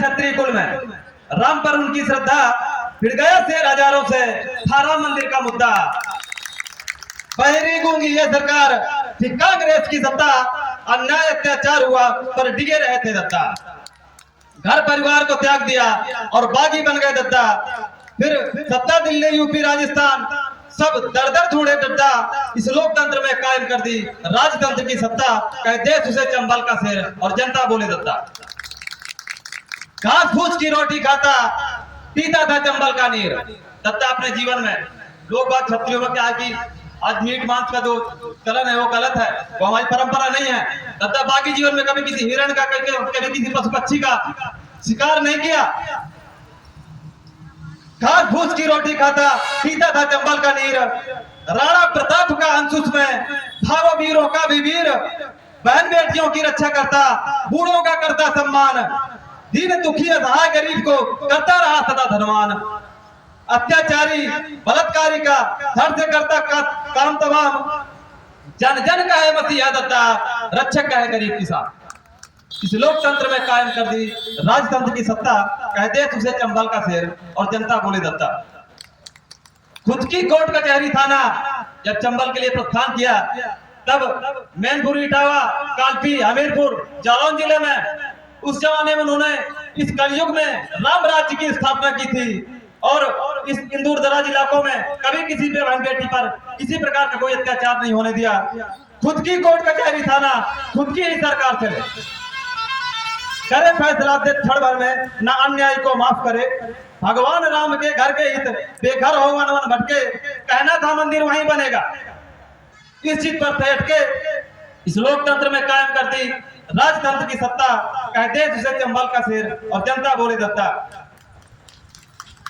क्षत्रिय कुल में, राम पर उनकी श्रद्धा, फिर गया शेर हजारों से, था राम मंदिर का मुद्दा। बहरी गूंगी ये सरकार थी कांग्रेस की सत्ता, अन्याय अत्याचार हुआ पर डिगे रहे थे दत्ता। घर परिवार को त्याग दिया और बागी बन गए दत्ता। फिर सत्ता दिल्ली यूपी राजस्थान सब दर दर ढूंढे डड्डा, इस लोकतंत्र में कायम कर दी राजतंत्र की सत्ता। कहे देश उसे चंबल का शेर और जनता बोले दत्ता। घास फूस की रोटी खाता, पीता था चंबल का नीर। दत्ता अपने जीवन में, लोग बात क्षत्रियों में क्या है कि आज मीट मांस का जो चलन है वो गलत है, वो हमारी परंपरा नहीं है। दत्ता बाकी जीवन में कभी किसी हिरण का, कभी किसी पशु पक्षी का शिकार नहीं किया। घास फूस की रोटी खाता, पीता था चंबल का नीर। राणा प्रताप का अंश उसमें था, वो वीरों का भी वीर। बहन बेटियों की रक्षा करता, बूढ़ों का करता सम्मान। दीन दुखी असहाय गरीब को करता रहा सदा धनवान। अत्याचारी बलात्कारी का धड़ से करता काम तमाम। जन जन का है मसीहा दत्ता, रक्षक का है गरीब किसान। इस लोकतंत्र में कायम कर दी राजतंत्र की सत्ता। कहते उसे चंबल का शेर और जनता बोले दत्ता। खुद की कोर्ट कचहरी थाना जब चंबल के लिए प्रस्थान किया, तब मैनपुर, इटावा, कालपी, हमीरपुर, जालौन जिले में उस जमाने में उन्होंने इस कलयुग में राम राज्य की स्थापना की थी। और इस इंदूर दराज इलाकों में कभी किसी पे बहन बेटी पर किसी प्रकार का कोई अत्याचार नहीं होने दिया। खुद की कोर्ट कचहरी थाना खुद की ही सरकार चले, करे फैसला दे क्षण भर में, ना अन्याय को माफ करे। भगवान राम के घर के हित बेघर हो वन वन भटके, कहना था मंदिर वहीं बनेगा। इस चीज पर बैठ के इस लोकतंत्र में कायम कर दी राजतंत्र की सत्ता। कहते उसे चंबल का शेर और जनता बोले दत्ता।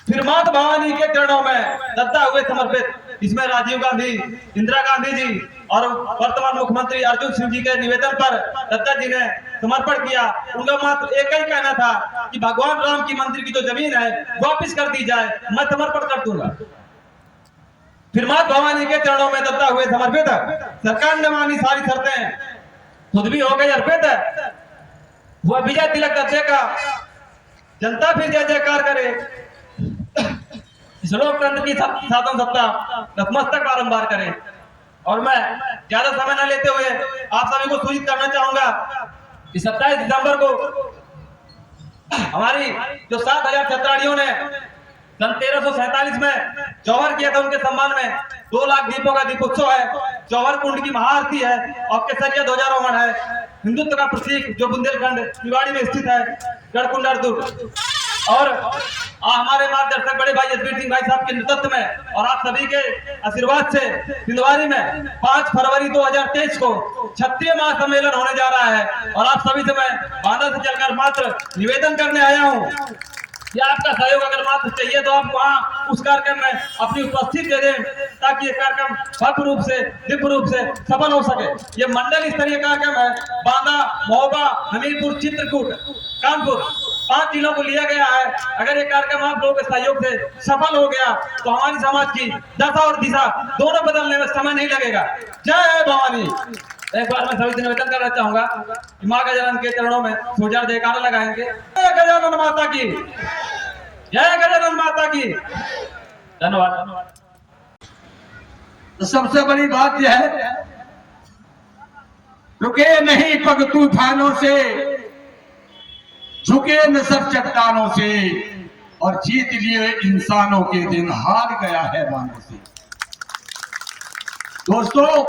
फिर माता भवानी के चरणों में दत्ता हुए समर्पित। इसमें राजीव गांधी, इंदिरा गांधी जी और वर्तमान मुख्यमंत्री अर्जुन सिंह जी के निवेदन पर दत्ता जी ने समर्पण किया। उनका मात्र एक ही कहना था कि भगवान राम की मंदिर की जो जमीन है वापस कर दी जाए, मैं समर्पण कर दूंगा। फिर माता भवानी के चरणों में दत्ता हुए समर्पित। सरकार ने मानी सारी शर्तें, खुद भी हो गई अर्पित। वह विजय तिलक दत्ते का जनता फिर जय जयकार करे। इस लोकतंत्र की शासन सत्ता नतमस्तक बारंबार करे। और मैं ज्यादा समय न लेते हुए आप सभी को सूचित करना चाहूंगा कि 27 दिसंबर को हमारी जो 7000 छत्राड़ियों ने सन 1347 में जौहर किया था, उनके सम्मान में 2 लाख दीपों का दीपोत्सव है। जौहर कुंड की महाआरती है और केसरिया ध्वजारोहण है। हिंदुत्व का प्रतीक जो बुंदेलखंड निवाड़ी में स्थित है, गढ़कुंडर दुर्ग। और हमारे मार्गदर्शक बड़े भाई जसवीर सिंह भाई साहब के नेतृत्व में और आप सभी के आशीर्वाद से सिंधवारी में 5 फरवरी 2023 को क्षत्रिय महासम्मेलन होने जा रहा है। और आप सभी से मैं बांदा से चलकर मात्र निवेदन करने आया हूँ कि आपका सहयोग अगर मात्र चाहिए तो आप वहाँ उस कार्यक्रम में अपनी उपस्थिति दे दें, ताकि ये कार्यक्रम भव्य रूप से, दिव्य रूप से सफल हो सके। ये मंडल स्तरीय कार्यक्रम है। बांदा, महोबा, हमीरपुर, चित्रकूट, कानपुर 5 जिलों को लिया गया है। अगर ये कार्यक्रम आप लोगों के सहयोग से सफल हो गया तो हमारी समाज की दशा और दिशा दोनों बदलने में समय नहीं लगेगा। जय भवानी। एक बार मैं सभी से निवेदन करना चाहूंगा कि माँ गजानन के चरणों में 2000 जयकारा लगाएंगे। जय गजानन माता की, जय गजानन माता की। धन्यवाद। तो सबसे बड़ी बात यह है, रुके नहीं पग तूफानों से, झुके न सब चट्टानों से, और जीत लिए इंसानों के दिन, हार गया है मानों से। दोस्तों,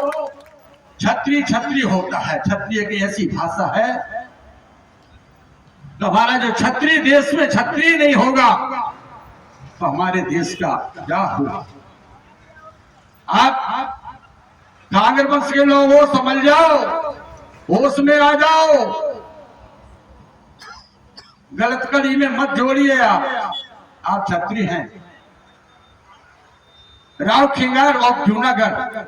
क्षत्रिय क्षत्रिय होता है। क्षत्रिय की ऐसी भाषा है, तो हमारा जो क्षत्रिय देश में क्षत्रिय नहीं होगा तो हमारे देश का क्या होगा। आप कांग्रेस वंश के लोग हो, समझ जाओ, होश में आ जाओ, गलत कड़ी में मत जोड़िए। आप क्षत्रिय हैं। राव खिंगार ऑफ जूनागढ़,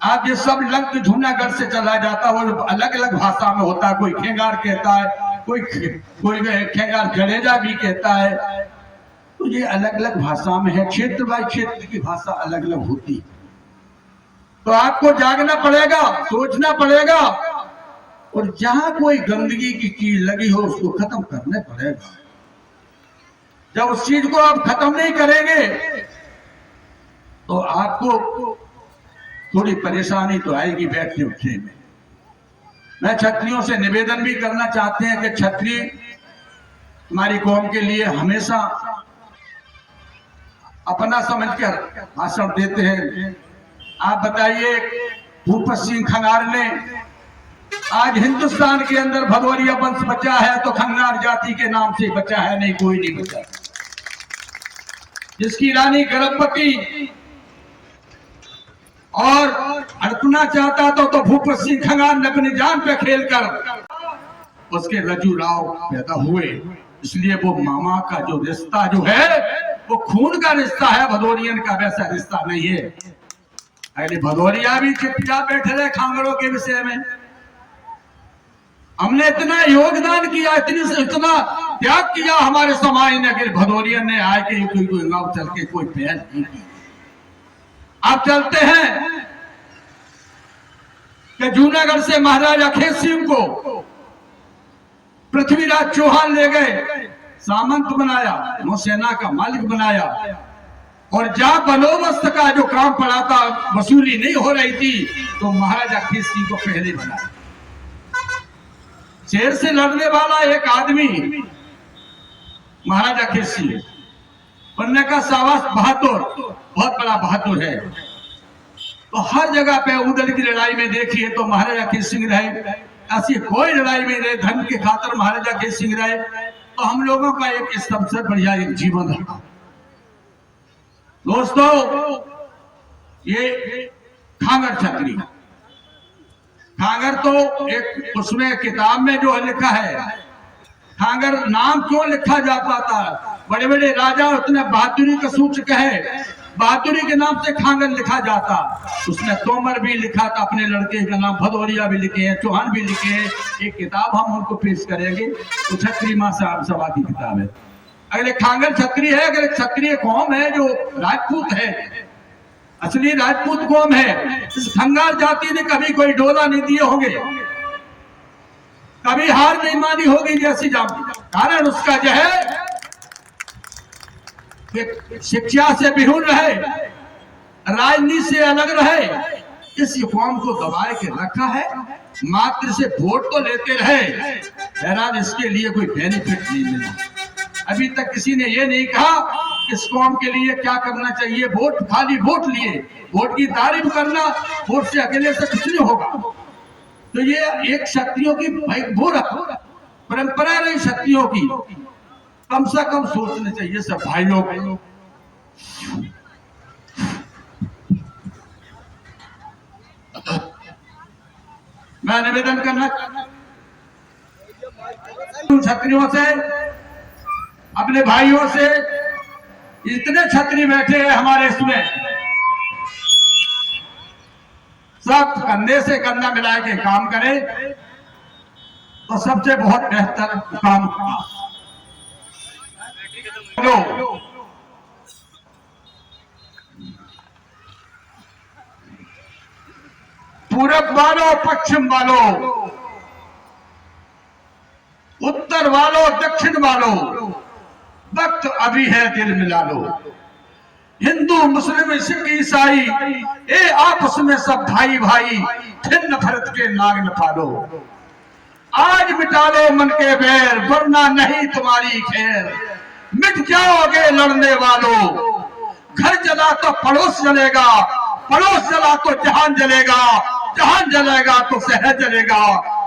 आप ये सब लंक जूनागढ़ से चला जाता है, वो अलग अलग भाषा में होता है। कोई खेंगार कहता है, कोई खेंगार जडेजा भी कहता है। तो ये अलग अलग भाषा में है। क्षेत्र बाय क्षेत्र की भाषा अलग अलग होती है। तो आपको जागना पड़ेगा, सोचना पड़ेगा और जहां कोई गंदगी की चीज लगी हो उसको खत्म करने पड़ेगा। जब उस चीज को आप खत्म नहीं करेंगे तो आपको थोड़ी परेशानी तो आएगी बैठने उठने में। मैं क्षत्रियों से निवेदन भी करना चाहते हैं कि क्षत्रिय हमारी कौम के लिए हमेशा अपना समझकर भाषण देते हैं। आप बताइए, भूपत सिंह खंगार ने आज हिंदुस्तान के अंदर भदौरिया वंश बचा है तो खंगार जाति के नाम से बचा है, नहीं कोई नहीं बचा। जिसकी रानी गर्भवती और अड़पना चाहता तो भूपत सिंह खंगार ने अपनी जान पे खेलकर उसके रजू राव पैदा हुए। इसलिए वो मामा का जो रिश्ता जो है वो खून का रिश्ता है, भदौरियन का वैसा रिश्ता नहीं है। अरे भदौरिया भी चुपचाप बैठे रहे खांगड़ों के विषय में। हमने इतना योगदान किया, इतना त्याग किया हमारे समाज ने, कि भदौरियन ने आए के कोई गांव चल के कोई पहल नहीं की। आप चलते हैं कि जूनागढ़ से महाराजा खेत सिंह को पृथ्वीराज चौहान ले गए, सामंत बनाया, नौसेना का मालिक बनाया, और जहां बंदोबस्त का जो काम पड़ा था, वसूली नहीं हो रही थी, तो महाराजा खेत सिंह को पहले बनाया। शेर से लड़ने वाला एक आदमी महाराजा खेत सिंह, बनने का सावास बहादुर, बहुत बड़ा बहादुर है। तो हर जगह पे उदल की लड़ाई में देखिए तो महाराजा खेत सिंह रहे, ऐसी कोई लड़ाई में रहे धन के खातिर महाराजा खेत सिंह रहे। तो हम लोगों का एक सबसे बढ़िया एक जीवन रहा। दोस्तों, ये खांगर क्षत्रिय, खांगर तो एक उसमें किताब में जो लिखा है, खांगर नाम क्यों लिखा जाता था, बड़े बड़े राजा उतने बहादुरी का सूचक है, बहादुरी के नाम से खांगर लिखा जाता। उसमें तोमर भी लिखा था अपने लड़के का नाम, भदौरिया भी लिखे हैं, चौहान भी लिखे हैं। एक किताब हम उनको पेश करेंगे, वो क्षत्रिय महासाब सभा की किताब है। अगले खांगर क्षत्रिय है, अगर क्षत्रिय कौम है जो राजपूत है, असली राजपूत कौम है। इस खंगार जाति ने कभी कोई डोला नहीं दिए होंगे, कभी हार नहीं मानी होगी जैसी जाति। कारण उसका जो है शिक्षा से विहून रहे, राजनीति से अलग रहे, इस कौम को दबाए के रखा है। मात्र से वोट तो लेते रहे, बहरहाल इसके लिए कोई बेनिफिट नहीं मिला। अभी तक किसी ने ये नहीं कहा इस कौम के लिए क्या करना चाहिए। वोट, खाली वोट लिए, वोट की तारीफ करना, वोट से अकेले से कुछ नहीं होगा। तो ये एक क्षत्रियों की परंपरा रही, क्षत्रियों की कम से कम सोचना चाहिए सब भाइयों को। मैं निवेदन करना क्षत्रियों से, अपने भाइयों से, इतने क्षत्रिय बैठे हैं हमारे इसमें, सब कंधे से कंधा मिला के काम करें तो सबसे बहुत बेहतर काम पूरब वालों, पश्चिम वालों, उत्तर वालों, दक्षिण वालों, वक्त अभी है, दिल मिला लो। हिंदू, मुस्लिम, सिख, ईसाई, ए आपस में सब भाई भाई, फिर नफरत के नाग न पालो। आज मिटा लो मन के बैर, वरना नहीं तुम्हारी खैर। मिट जाओगे लड़ने वालों, घर जला तो पड़ोस जलेगा, पड़ोस जला तो जहान जलेगा, जहान जलेगा तो शहर जलेगा।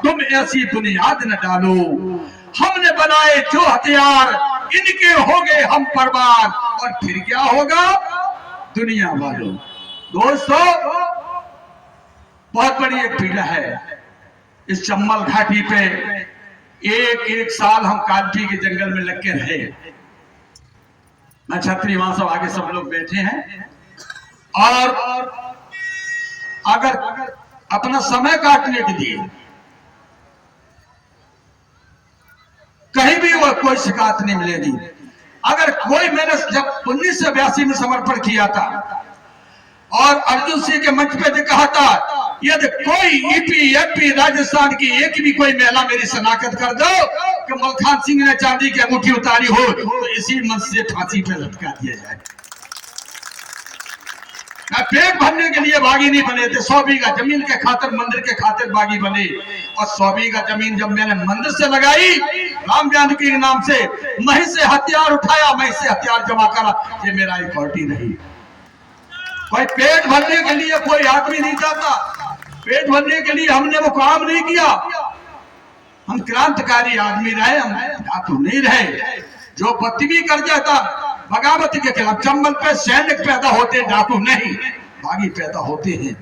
तुम ऐसी बुनियाद न डालो, हमने बनाए जो हथियार, इनके होंगे हम बर्बाद, और फिर क्या होगा दुनिया वालों। दोस्तों, बहुत बड़ी एक पीड़ा है इस चंबल घाटी पे। एक साल हम कालपी के जंगल में लग के रहे। मैं क्षत्रिय वहां सब आगे सब लोग बैठे हैं, और अगर अपना समय काटने के लिए कहीं भी वो कोई शिकायत नहीं मिलेगी। अगर कोई, मैंने जब 1982 में समर्पण किया था और अर्जुन सिंह के मंच पे कहा था यदि कोई ईपी एमपी राजस्थान की एक भी कोई महिला मेरी शनाख्त कर दो कि मलखान सिंह ने चांदी की अंगूठी उतारी हो तो इसी मंच से फांसी पे लटका दिया जाए। पेट भरने के लिए बागी नहीं बने थे, 100 बीघा जमीन के खातिर मंदिर के खातिर बागी बने। और 100 बीघा जमीन जब मैंने मंदिर से लगाई राम जानकी के नाम से, मही से हथियार उठाया, मही से हथियार जमा करा, ये मेरा इक्वालिटी नहीं। कोई पेट भरने के लिए कोई आदमी नहीं चाहता, पेट भरने के लिए हमने वो काम नहीं किया। हम क्रांतिकारी आदमी रहे, हम डाकू नहीं रहे। जो बदतमीजी कर जाता बगावत के खिलाफ, चंबल पे सैनिक पैदा होते, डाकू नहीं, बागी पैदा होते हैं।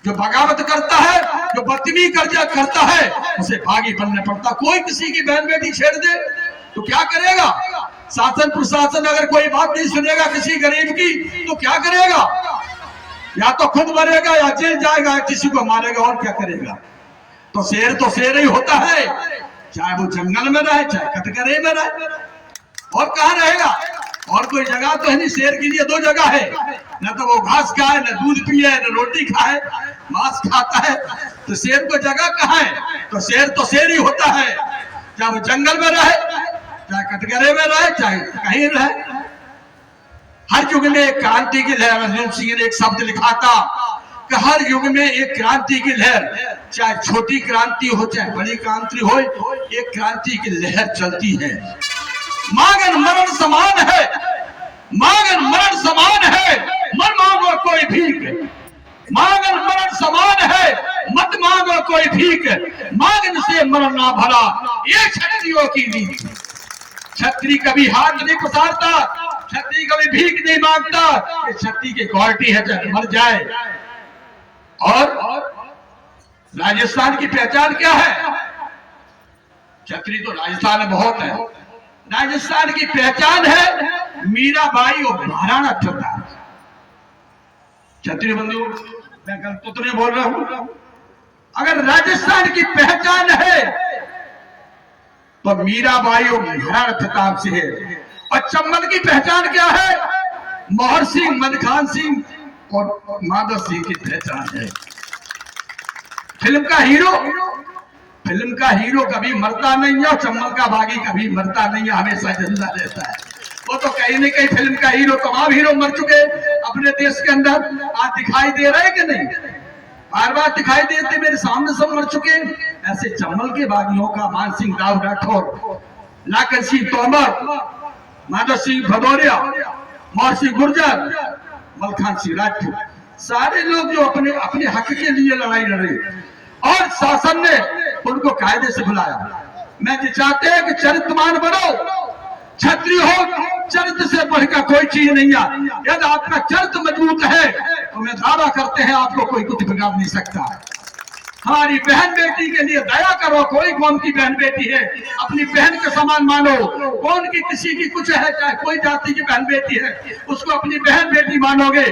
जो बगावत करता है, जो बदतमीजी करता है, उसे बागी बनना पड़ता। कोई किसी की बहन बेटी छेड़ दे तो क्या करेगा? शासन प्रशासन अगर कोई बात नहीं सुनेगा किसी गरीब की तो क्या करेगा? या तो खुद मरेगा या जेल जाएगा या किसी को मारेगा, और क्या करेगा? तो शेर ही होता है, चाहे वो जंगल में रहे चाहे कटघरे में रहे, और कहाँ रहेगा? और कोई जगह तो है नहीं। शेर के लिए 2 जगह है, न तो वो घास खाए, न दूध पिए, न रोटी खाए, मांस खाता है। तो शेर को जगह कहाँ है? तो शेर ही होता है, चाहे वो जंगल में रहे चाहे कटघरे में रहे चाहे कहीं रहे। हर युग में एक क्रांति की लहर, अर्जुन सिंह ने एक शब्द लिखा था कि हर युग में एक क्रांति की लहर, चाहे छोटी क्रांति हो चाहे बड़ी क्रांति हो, एक क्रांति की लहर चलती है। मांगन मरण समान है, मांगन मरण समान है, मत मांगो कोई भीख। मांगन मरण समान है, मत मांगो कोई भीख, मांगन से मरण ना भरा, ये क्षत्रियों की रीत। क्षत्रिय कभी हाथ नहीं पसारता, क्षत्रिय कभी भीख नहीं मांगता, ये क्षत्रिय की क्वालिटी है, चाहे मर जाए। और राजस्थान की पहचान क्या है? क्षत्रिय तो राजस्थान में बहुत है। राजस्थान की पहचान है मीराबाई और महाराणा प्रताप। क्षत्रिय बंधु, मैं गलत तो नहीं बोल रहा हूं? अगर राजस्थान की पहचान है तो मीराबाई और महाराणा प्रताप से है। और चंबल की पहचान क्या है? मोहर सिंह, मलखान सिंह और माधव सिंह की पहचान है। फिल्म का हीरो कभी मरता नहीं है, और चंबल का बागी कभी मरता नहीं है, हमेशा जिंदा रहता है। वो तो कहीं न कहीं फिल्म का हीरो, तमाम हीरो मर चुके अपने देश के अंदर, आज दिखाई दे रहे कि नहीं? बार बार दिखाई देते, मेरे सामने सब मर चुके। ऐसे चंबल के बागियों का मान सिंह राव राठौर, लाकर सिंह तोमर, माधव सिंह भदौरिया, मोहर सिंह गुर्जर, मलखान सिंह राजपूत, सारे लोग जो अपने अपने हक के लिए लड़ाई लड़े, और शासन ने उनको कायदे से बुलाया। मैं जो चाहते हैं कि चरित्रवान बनो, क्षत्रिय हो, चरित्र से बढ़कर कोई चीज नहीं है। यदि आपका चरित्र मजबूत है तो मैं दावा करते हैं आपको कोई कुछ बिगाड़ नहीं सकता। हमारी बहन बेटी के लिए दया करो। कोई कौन की बहन बेटी है, अपनी बहन के समान मानो। कौन की किसी की कुछ है, चाहे कोई जाति की बहन बेटी है, उसको अपनी बहन बेटी मानोगे,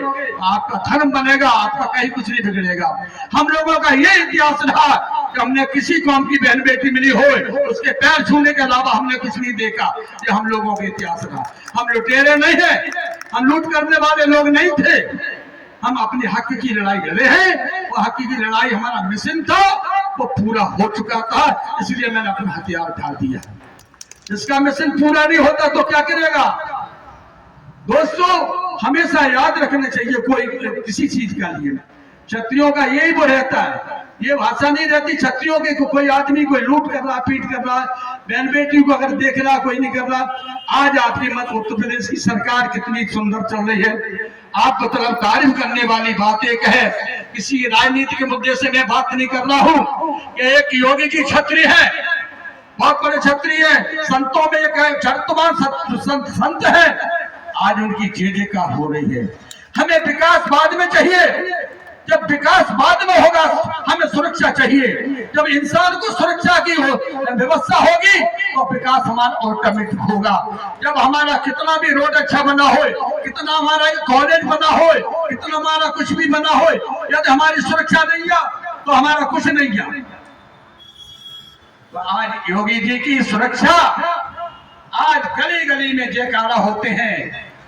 आपका धर्म बनेगा, आपका कहीं कुछ नहीं बिगड़ेगा। हम लोगों का ये इतिहास रहा कि हमने किसी कौम की बहन बेटी मिली हो, उसके पैर छूने के अलावा हमने कुछ नहीं देखा। ये हम लोगों का इतिहास रहा। हम लुटेरे नहीं है, हम लूट करने वाले लोग नहीं थे। हम अपने हक की लड़ाई लड़े हैं। वो हक की लड़ाई हमारा मिशन था, वो पूरा हो चुका था, इसलिए मैंने अपना हथियार डाल दिया। इसका मिशन पूरा नहीं होता तो क्या करेगा? दोस्तों, हमेशा याद रखना चाहिए कोई किसी चीज का लिए क्षत्रियों का यही वो रहता है, ये भाषा नहीं रहती क्षत्रियों के। कोई आदमी कोई लूट कर रहा, पीट कर रहा, बहन बेटी को अगर देख रहा, कोई नहीं कर रहा। आज आपके मत उत्तर प्रदेश की सरकार कितनी सुंदर चल रही है। आप तो तरफ तारीफ करने वाली बात एक है, किसी राजनीति के मुद्दे से मैं बात नहीं कर रहा हूँ कि एक योगी जी क्षत्रिय है, बहुत बड़े क्षत्रिय है, संतों में एक चरित्रवान संत है। आज उनकी जय-जयकार हो रही है। हमें विकास बाद में चाहिए। जब विकास बाद में होगा, हमें सुरक्षा चाहिए। जब इंसान को सुरक्षा की व्यवस्था होगी तो विकास हमारा ऑटोमेटिक होगा। जब हमारा कितना भी रोड अच्छा बना हो, कितना हमारा कॉलेज बना हो, कितना हमारा कुछ भी बना हो, यदि हमारी सुरक्षा नहीं है तो हमारा कुछ नहीं है। तो आज योगी जी की सुरक्षा, आज गली गली में जयकारा होते हैं।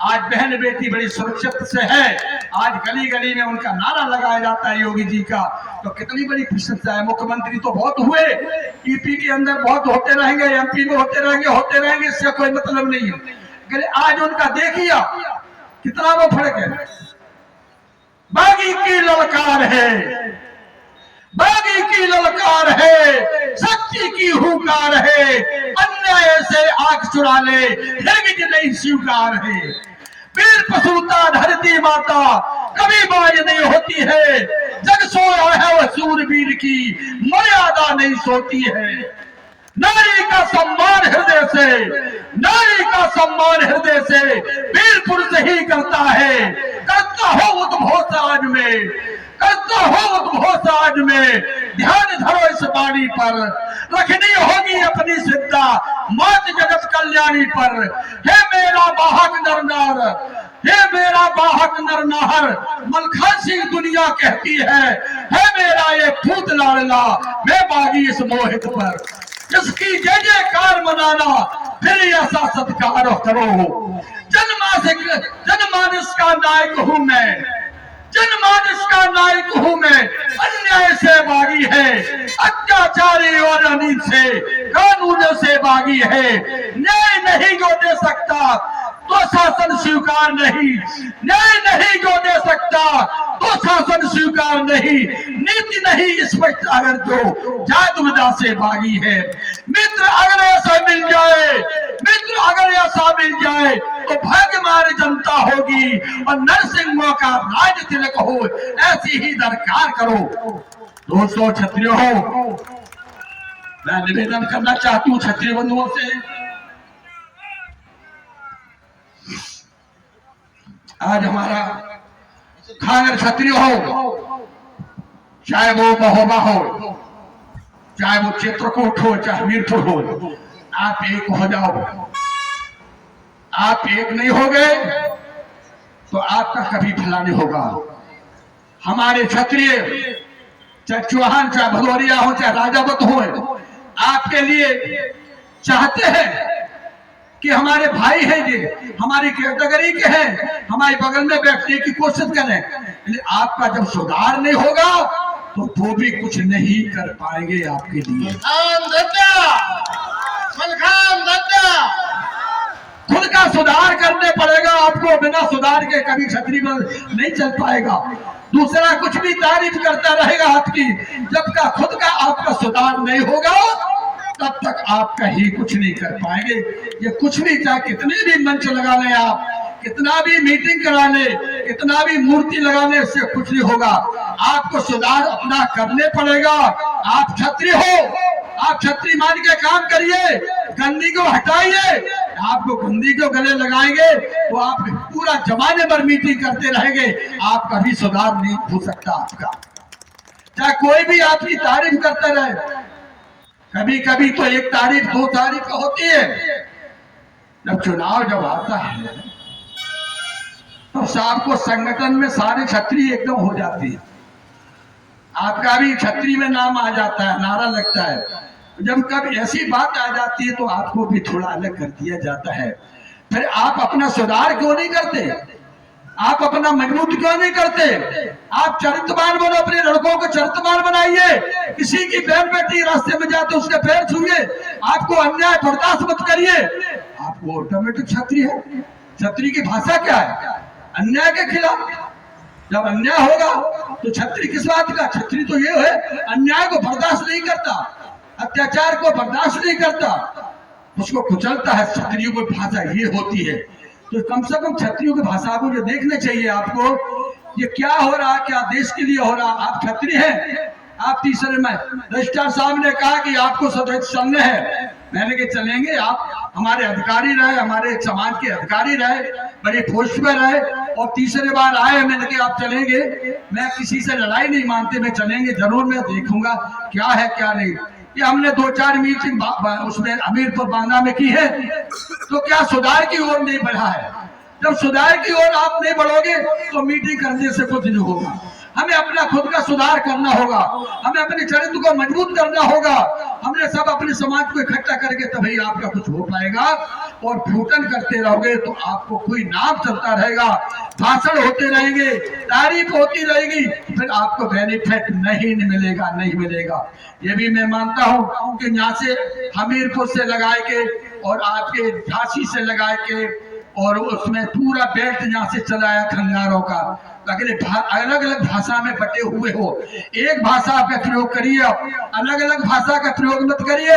आज बहन बेटी बड़ी सुरक्षित से है। आज गली गली में उनका नारा लगाया जाता है योगी जी का, तो कितनी बड़ी प्रशंसा है। मुख्यमंत्री तो बहुत हुए, ईपी के अंदर बहुत होते रहेंगे, एमपी में होते रहेंगे, इससे कोई मतलब नहीं है। आज उनका देखिए कितना वो फर्क है। बागी की ललकार है, बागी की ललकार है, सच्ची की हुकार है, अन्याय से आंख चुरा ले हिरगिज नहीं स्वीकार है। वीर प्रसूता धरती माता कभी बाज नहीं होती है, जग सोया है वह सूरवीर की मर्यादा नहीं सोती है। नारी का सम्मान हृदय से, नारी का सम्मान हृदय से वीर पुरुष ही करता है। करता हो उद्घोष आज में, करता हो उद्घोष आज में, ध्यान धरो इस वाणी पर, रखनी होगी अपनी सिद्धा मात जगत कल्याणी पर। हे मेरा बाहक नरनार, हे मेरा बाहक नरनार, मलखा सिंह दुनिया कहती है मेरा ये पूत लाडला, मैं बागी इस मोहित पर। इसकी जय जयकार मनाना फिर ऐसा सत्कार करो। जनमानस का नायक हूं मैं, जनमानस का नायक हूं मैं, अन्याय से बागी है, अत्याचारी और अनिल से कानून से बागी है। न्याय नहीं जो दे सकता तो शासन स्वीकार नहीं, न्याय नहीं जो दे सकता तो शासन स्वीकार नहीं, नीति नहीं स्पष्ट अगर जो जादुविदा से बागी है। मित्र अगर ऐसा मिल जाए, मित्र अगर ऐसा मिल जाए तो भाग्यमानी जनता होगी और नरसिंह का राज तिलक हो, ऐसी ही दरकार करो। दोस्तों क्षत्रियों हो, मैं निवेदन करना चाहती हूँ क्षत्रिय बंधुओं से, आज हमारा खागर क्षत्रिय हो, चाहे वो महोबा हो, चाहे वो चित्रकूट हो, चाहे हमीरपुर हो, आप एक हो जाओ। आप एक नहीं हो गए तो आपका कभी भला नहीं होगा। हमारे क्षत्रिय चाहे चौहान, चाहे भदौरिया हो, चाहे राजावत हो, आपके लिए चाहते हैं कि हमारे भाई हैं जी, हमारी कैटेगरी के हैं, हमारे बगल में बैठने की कोशिश करें। लेकिन आपका जब सुधार नहीं होगा तो वो भी कुछ नहीं कर पाएंगे आपके लिए। खुद का सुधार करने पड़ेगा आपको, बिना सुधार के कभी क्षत्रिय नहीं चल पाएगा। दूसरा कुछ भी तारीफ करता रहेगा आपकी, जब का खुद का आपका सुधार नहीं होगा तब तक आप कहीं कुछ नहीं कर पाएंगे। ये कुछ भी, चाहे कितने भी मंच लगा लें आप, कितना भी मीटिंग करा ले, कितना भी मूर्ति लगाने से कुछ नहीं होगा। आपको सुधार अपना करने पड़ेगा। आप क्षत्रिय हो, आप क्षत्रिय मान के काम करिए, गंदी को हटाइए। आपको गंदी को गले लगाएंगे तो आप पूरा जमाने भर मीटिंग करते रहेंगे, आप कभी सुधार नहीं हो सकता आपका। चाहे कोई भी आपकी तारीफ करता रहे, कभी कभी तो एक तारीफ दो तारीफ होती है। जब चुनाव जब आता है तो शाम को संगठन में सारे क्षत्रिय एकदम हो जाती है, आपका भी क्षत्रिय में नाम आ जाता है, नारा लगता है। जब कभी ऐसी बात आ जाती है तो आपको भी थोड़ा अलग कर दिया जाता है। फिर आप अपना सुधार क्यों नहीं करते, आप अपना मजबूत क्यों नहीं करते? आप चरित्रवान बनो, अपने लड़कों को चरित्रवान बनाइए। किसी की बहन बेटी रास्ते में जाते उसके पैर छूइए, आपको अन्याय बर्दाश्त मत करिए। आपको ऑटोमेटिक क्षत्रिय है। क्षत्रिय की भाषा क्या है? अन्याय के खिलाफ। जब अन्याय होगा तो क्षत्रिय किस बात का? क्षत्रिय तो ये है अन्याय को बर्दाश्त नहीं करता, अत्याचार को बर्दाश्त नहीं करता, उसको कुचलता है। क्षत्रियों की भाषा ये होती है। तो कम से कम क्षत्रियों की भाषा को जो देखना चाहिए आपको, ये क्या हो रहा, क्या देश के लिए हो रहा। आप क्षत्रिय हैं, आप तीसरे में रजिस्ट्रार साहब ने कहा कि आपको सदस्य चलने हैं, मैंने कहा चलेंगे। आप हमारे अधिकारी रहे, हमारे समाज के अधिकारी रहे, बड़ी पोस्ट में रहे और तीसरे बार आए, मैंने कहा आप चलेंगे। मैं किसी से लड़ाई नहीं मानते, मैं चलेंगे जरूर, मैं देखूंगा क्या है क्या नहीं। ये हमने 2-4 मीटिंग उसमें हमीरपुर बांदा में की है, तो क्या सुधार की ओर नहीं बढ़ा है? जब सुधार की ओर आप नहीं बढ़ोगे तो मीटिंग करने से कुछ नहीं होगा। हमें अपना खुद का सुधार करना होगा, हमें अपने चरित्र को मजबूत करना होगा, हमने सब अपने समाज को इकट्ठा करके तभी आपका कुछ हो पाएगा। और फ्यूटन करते रहोगे तो आपको कोई नाम चलता रहेगा, भाषण होते रहेंगे, तारीफ होती रहेगी, फिर आपको बेनिफिट नहीं मिलेगा, नहीं मिलेगा। ये भी मैं मानता हूँ कि यहाँ से हमीरपुर से लगाए के और आपके झांसी से लगाए के और उसमें पूरा बेल्ट यहाँ से चलाया खंगारों का, अलग अलग भाषा में बटे हुए हो। एक भाषा का प्रयोग करिए, अलग अलग भाषा का प्रयोग मत करिए।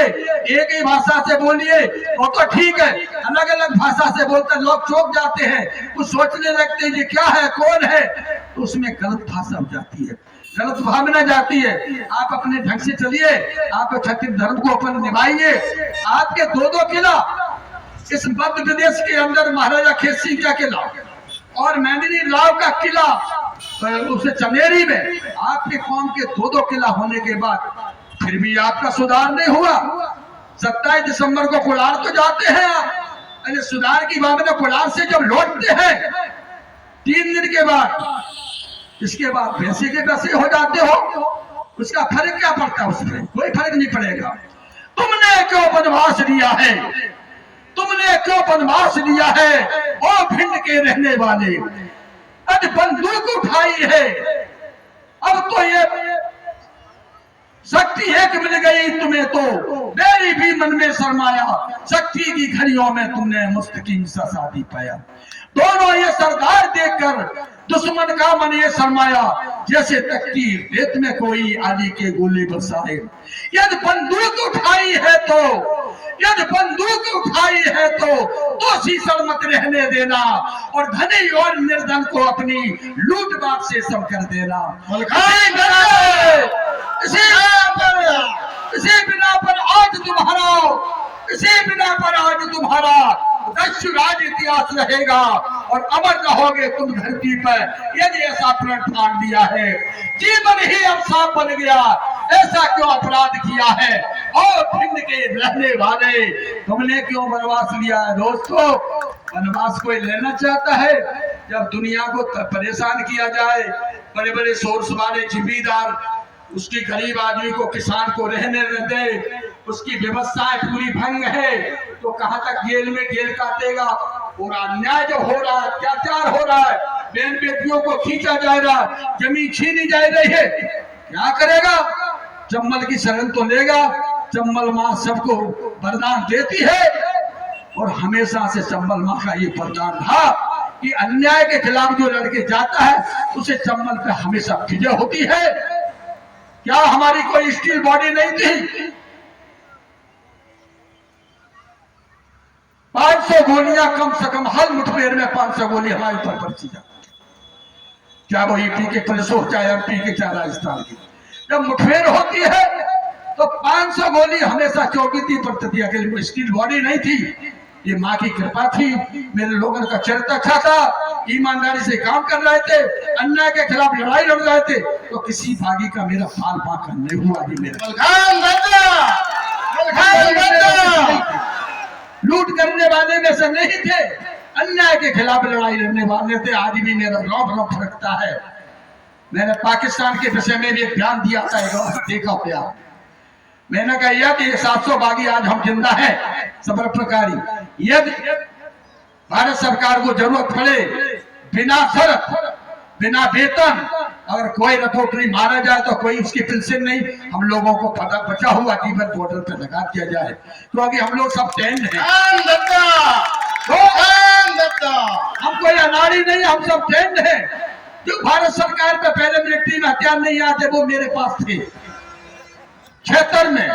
एक ही भाषा से बोलिए वो तो ठीक है, अलग अलग भाषा से बोलते लोग चौंक जाते हैं, वो सोचने लगते हैं ये क्या है, कौन है, तो उसमें गलत भाषा हो जाती है, गलत भावना जाती है। आप अपने ढंग से चलिए, आप क्षत्रिय धर्म को अपन निभाइए। आपके दो किला इस मध्य प्रदेश के अंदर महाराजा खेत सिंह का किला और मैंदिनी राव का किला उसे चमेरी में, आपके कौम के दो किला होने के बाद फिर भी आपका सुधार नहीं हुआ। 27 दिसंबर को कोलार तो जाते हैं आप, अरे सुधार की भावना कोलार से जब लौटते हैं 3 दिन के बाद, इसके बाद वैसे के वैसे हो जाते हो, उसका फर्क क्या पड़ता है? उसमें कोई फर्क नहीं पड़ेगा। तुमने क्यों वनवास लिया है, तुमने क्यों वनवास लिया है ओ भिंड के रहने वाले, आज बंदूक उठाई है, अब तो ये शक्ति एक मिल गई तुम्हें तो मेरी भी मन में शर्माया, शक्ति की घड़ियों में तुमने मुस्तकीम सा शादी पाया। दोनों ये सरदार देखकर दुश्मन का मन ये शर्माया, जैसे तकदीर रेत में कोई आली के गोले बरसाए। यदि बंदूक उठाई है तो, यदि बंदूक उठाई है तो शीशर मत रहने देना और धनी और निर्धन को अपनी लूट बात से सब कर देना। इसी बिना पर आज तुम्हारा दस्युराज इतिहास रहेगा और अमर रहोगे तुम धरती पर, यदि ऐसा प्रण ठान लिया है। जीवन ही अब सांप बन गया, ऐसा क्यों अपराध किया है और भिंड के रहने वाले, तुमने क्यों वनवास लिया है? दोस्तों, वनवास कोई लेना चाहता है? जब दुनिया को परेशान किया जाए, बड़े बड़े सोर्स वाले जिम्मेदार उसकी गरीब आदमी को, किसान को रहने न दे, उसकी व्यवस्थाएं पूरी भंग है, तो कहां तक जेल में जेल काटेगा? और अन्याय जो हो रहा है, अत्याचार हो रहा है, बहन बेटियों को खींचा जा रहा, जमीन छीनी जा रही है, क्या करेगा? चम्मल की शरण तो लेगा। चम्मल माँ सबको वरदान देती है और हमेशा से चम्मल माँ का ये वरदान था कि अन्याय के खिलाफ जो लड़के जाता है उसे चम्मल पे हमेशा विजय होती है। क्या हमारी कोई स्टील बॉडी नहीं थी? 500 गोलियां कम से कम हर मुठभेड़ में 500 गोली हमारे ऊपर पड़ती जाती, क्या वो यूपी के पुलिस हो, चाहे एमपी के, चाहे राजस्थान की। जब मुठभेड़ होती है तो 500 गोली हमेशा चौकीती पड़ती थी। अगर स्टील बॉडी नहीं थी, ये माँ की कृपा थी। मेरे लोगों का चरित्र अच्छा था, ईमानदारी से काम कर रहे थे, अन्याय के खिलाफ लड़ाई लड़ रहे थे, तो किसी भागी का मेरा फाल बाका नहीं हुआ। जी मेरे लूट करने वाले में से नहीं थे, अन्याय के खिलाफ लड़ाई लड़ने वाले थे। आज भी मेरा रौब रखता है। मैंने पाकिस्तान के विषय में भी एक बयान दिया था, देखा गया। मैंने कहा यदि 700 बागी आज हम जिंदा हैं, सबर प्रकारी, यदि भारत सरकार को जरूरत पड़े बिना शर्त, बिना वेतन, अगर कोई रिपोर्टरी मारा जाए तो कोई उसकी पेंशन नहीं, हम लोगों को पता बचा हुआ जीवन बॉर्डर पे लगा दिया जाए, तो अभी हम लोग सब ट्रेंड हैं। हम कोई अनाड़ी नहीं, हम सब ट्रेंड हैं। जो भारत सरकार पे पहले मिलिट्री में हथियार नहीं आते वो मेरे पास थे 76 में,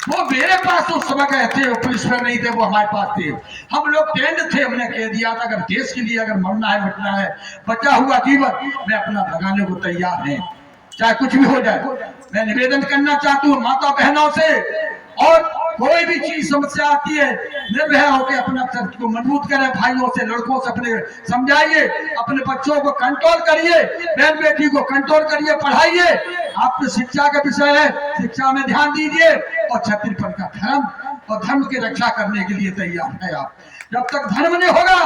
वो मेरे पास उस समय गए थे, वो पुलिस में नहीं थे, वो हमारे पास थे। हम लोग ट्रेंड थे, हमने कह दिया था अगर देश के लिए अगर मरना है, मिटना है, बचा हुआ जीवन मैं अपना भगाने को तैयार है, चाहे कुछ भी हो जाए। मैं निवेदन करना चाहती हूँ माता बहनों से, और कोई भी चीज समस्या आती है निर्भय होकर अपना चर्च को मजबूत करें, भाइयों से, लड़कों से अपने समझाइए, अपने बच्चों को कंट्रोल करिए, बहन बेटी को कंट्रोल करिए, पढ़ाइए। आपकी शिक्षा का विषय है, शिक्षा में ध्यान दीजिए, और क्षत्रियपन का धर्म और धर्म की रक्षा करने के लिए तैयार है आप। जब तक धर्म नहीं होगा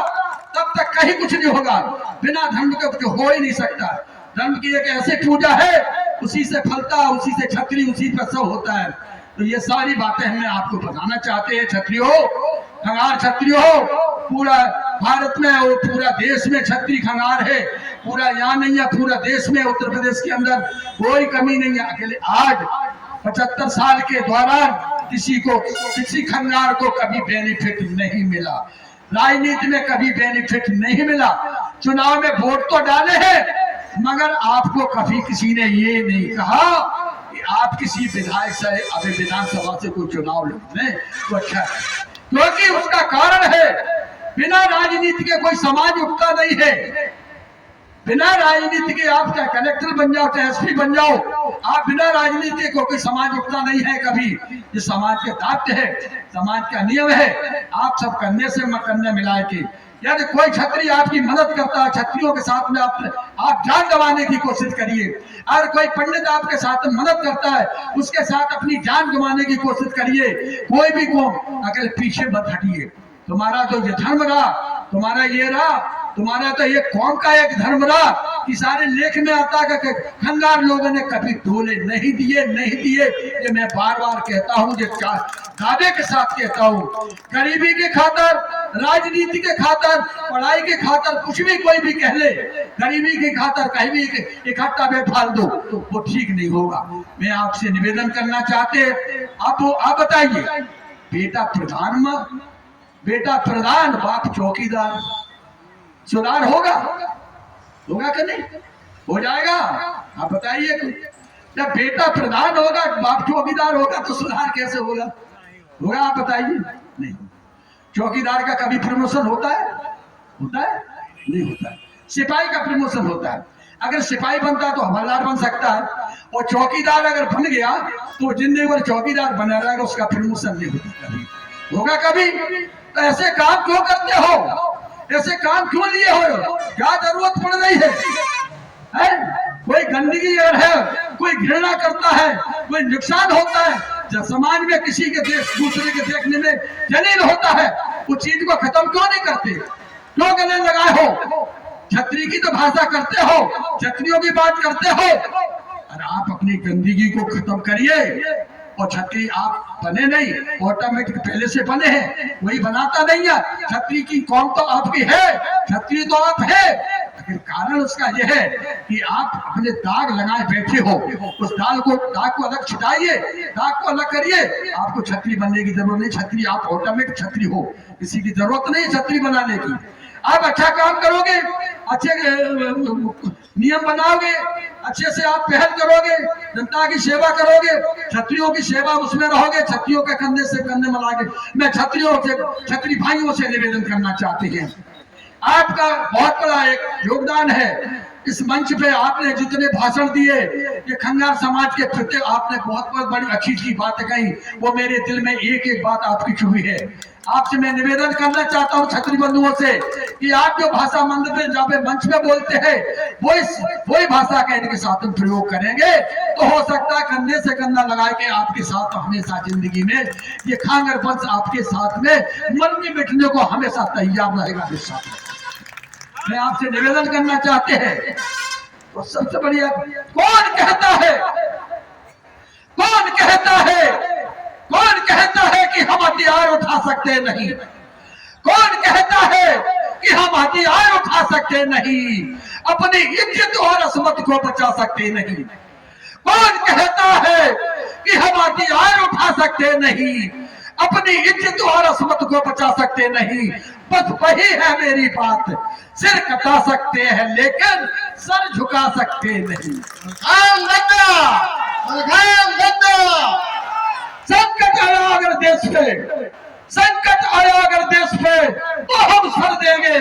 तब तक कहीं कुछ नहीं होगा। बिना धर्म के कुछ हो ही नहीं सकता। धर्म की एक ऐसी पूजा है, उसी से फलता, उसी से क्षत्रिय, उसी पर सब होता है। तो ये सारी बातें हमें आपको बताना चाहते हैं क्षत्रियो, खंगार क्षत्रिय हो, पूरा भारत में और पूरा देश में क्षत्रिय खंगार है, पूरा यहाँ नहीं है, पूरा देश में उत्तर प्रदेश के अंदर कोई कमी नहीं है। अकेले आज 75 साल के दौरान किसी खंगार को कभी बेनिफिट नहीं मिला, राजनीति में कभी बेनिफिट नहीं मिला। चुनाव में वोट तो डाले हैं, मगर आपको कभी किसी ने ये नहीं कहा कि आप किसी विधायक से अभी विधानसभा से कोई चुनाव लड़ने तो अच्छा है, क्योंकि उसका कारण है बिना राजनीति के कोई समाज उठता नहीं है। बिना राजनीति के आप चाहे कलेक्टर बन जाओ, चाहे एसपी बन जाओ, आप बिना राजनीति को कोई समाज उठता नहीं है कभी। ये समाज के दायित्व है, समाज का नियम है, आप सब करने से करने मिलाए के। यदि कोई क्षत्रिय आपकी मदद करता है, क्षत्रियों के साथ में आप जान गंवाने की कोशिश करिए। अगर कोई पंडित आपके साथ में मदद करता है, उसके साथ अपनी जान गंवाने की कोशिश करिए। कोई भी कौम अगर पीछे मत हटिए। तुम्हारा जो ये धर्म रहा, तुम्हारा ये रहा, तुम्हारा तो ये कौम का एक धर्म रहा कि सारे लेख में आता है खंगार लोगों ने कभी डोले नहीं दिए। ये मैं बार बार कहता हूँ, ये दावे के साथ कहता हूँ। गरीबी के खातर, राजनीति के खातर, पढ़ाई के खातर कुछ भी कोई भी कह ले, गरीबी के खातर कहीं भी इकट्ठा बैठाल दो तो वो ठीक नहीं होगा। मैं आपसे निवेदन करना चाहते, आप बताइए, बेटा प्रधान बाप चौकीदार, सुधार होगा कि नहीं? हो जाएगा? आप बताइए। जब बेटा प्रधान होगा, बाप चौकीदार होगा तो सुधार कैसे होगा? आप बताइए। नहीं, चौकीदार का कभी प्रमोशन होता है? नहीं होता है। सिपाही का प्रमोशन होता है। अगर सिपाही बनता है तो हवलदार बन सकता है, और चौकीदार अगर बन गया तो जिंदगी भर चौकीदार बना रहेगा, उसका प्रमोशन नहीं होता कभी। होगा कभी? तो ऐसे काम क्यों करते हो? ऐसे काम क्यों लिए हो? क्या जरूरत पड़ रही है? कोई गंदगी है, कोई घृणा करता है, कोई नुकसान होता है, जब समाज में किसी के दूसरे के देखने में जलील होता है, उस चीज को खत्म क्यों नहीं करते? क्यों गले लगाए हो? क्षत्रिय की तो भाषा करते हो, क्षत्रियों की बात करते हो, और आप अपनी गंदगी को खत्म करिए। और क्षत्रिय आप बने नहीं, ऑटोमेटिक पहले से बने हैं, वही बनाता नहीं है। क्षत्रिय की कौम तो आपकी है, क्षत्रिय तो आप है, लेकिन कारण उसका यह है कि आप अपने दाग लगाए बैठे हो। उस दाग को अलग छिटाइए, दाग को अलग करिए। आपको क्षत्रिय बनने की जरूरत नहीं, क्षत्रिय आप ऑटोमेटिक क्षत्रिय हो, किसी की जरूरत नहीं क्षत्रिय बनाने की। आप अच्छा काम करोगे, अच्छे नियम बनाओगे, अच्छे से आप पहल करोगे, जनता की सेवा करोगे, क्षत्रियों की सेवा उसमें रहोगे, क्षत्रियों के कंधे से कंधे मिलाओगे। मैं क्षत्रिय भाइयों से निवेदन करना चाहते हैं, आपका बहुत बड़ा एक योगदान है। इस मंच पे आपने जितने भाषण दिए, ये खंगार समाज के प्रति आपने बहुत बड़ी अच्छी बात कही, वो मेरे दिल में एक बात आपकी छुई है। आपसे मैं निवेदन करना चाहता हूँ क्षत्रिय बंधुओं से कि आप जो भाषा मंच पे जहाँ पे मंच में बोलते हैं, वही भाषा का इनके साथ हम प्रयोग करेंगे, तो हो सकता है कंधे से कंधा लगा के आपके साथ हमेशा जिंदगी में ये खंगार वंश आपके साथ में मरने मिटने को हमेशा तैयार रहेगा। मैं आपसे निवेदन करना चाहते हैं, तो सबसे बढ़िया कौन कहता है कि हम हथियार उठा सकते नहीं? कौन कहता है कि हम हथियार उठा सकते नहीं, अपनी इज्जत और असमत को बचा सकते नहीं? कौन कहता है कि हम हथियार उठा सकते नहीं, अपनी इज्जत और असमत को बचा सकते नहीं? बस वही है मेरी बात, सिर कटा सकते हैं लेकिन सर झुका सकते नहीं। संकट आया अगर देश पे तो हम सर देंगे,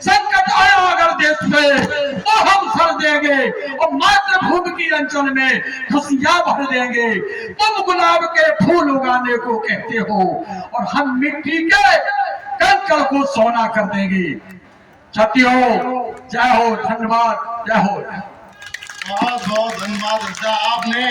संकट आया अगर देश पे तो हम सर देंगे, और मातृभूमि की अंचल में खुशियां भर देंगे। तुम गुलाब के फूल उगाने को कहते हो, और हम मिट्टी के कंकड़ को सोना कर देंगे। क्षत्रिय हो, जय हो, धन्यवाद, जय हो। बहुत बहुत धन्यवाद आपने।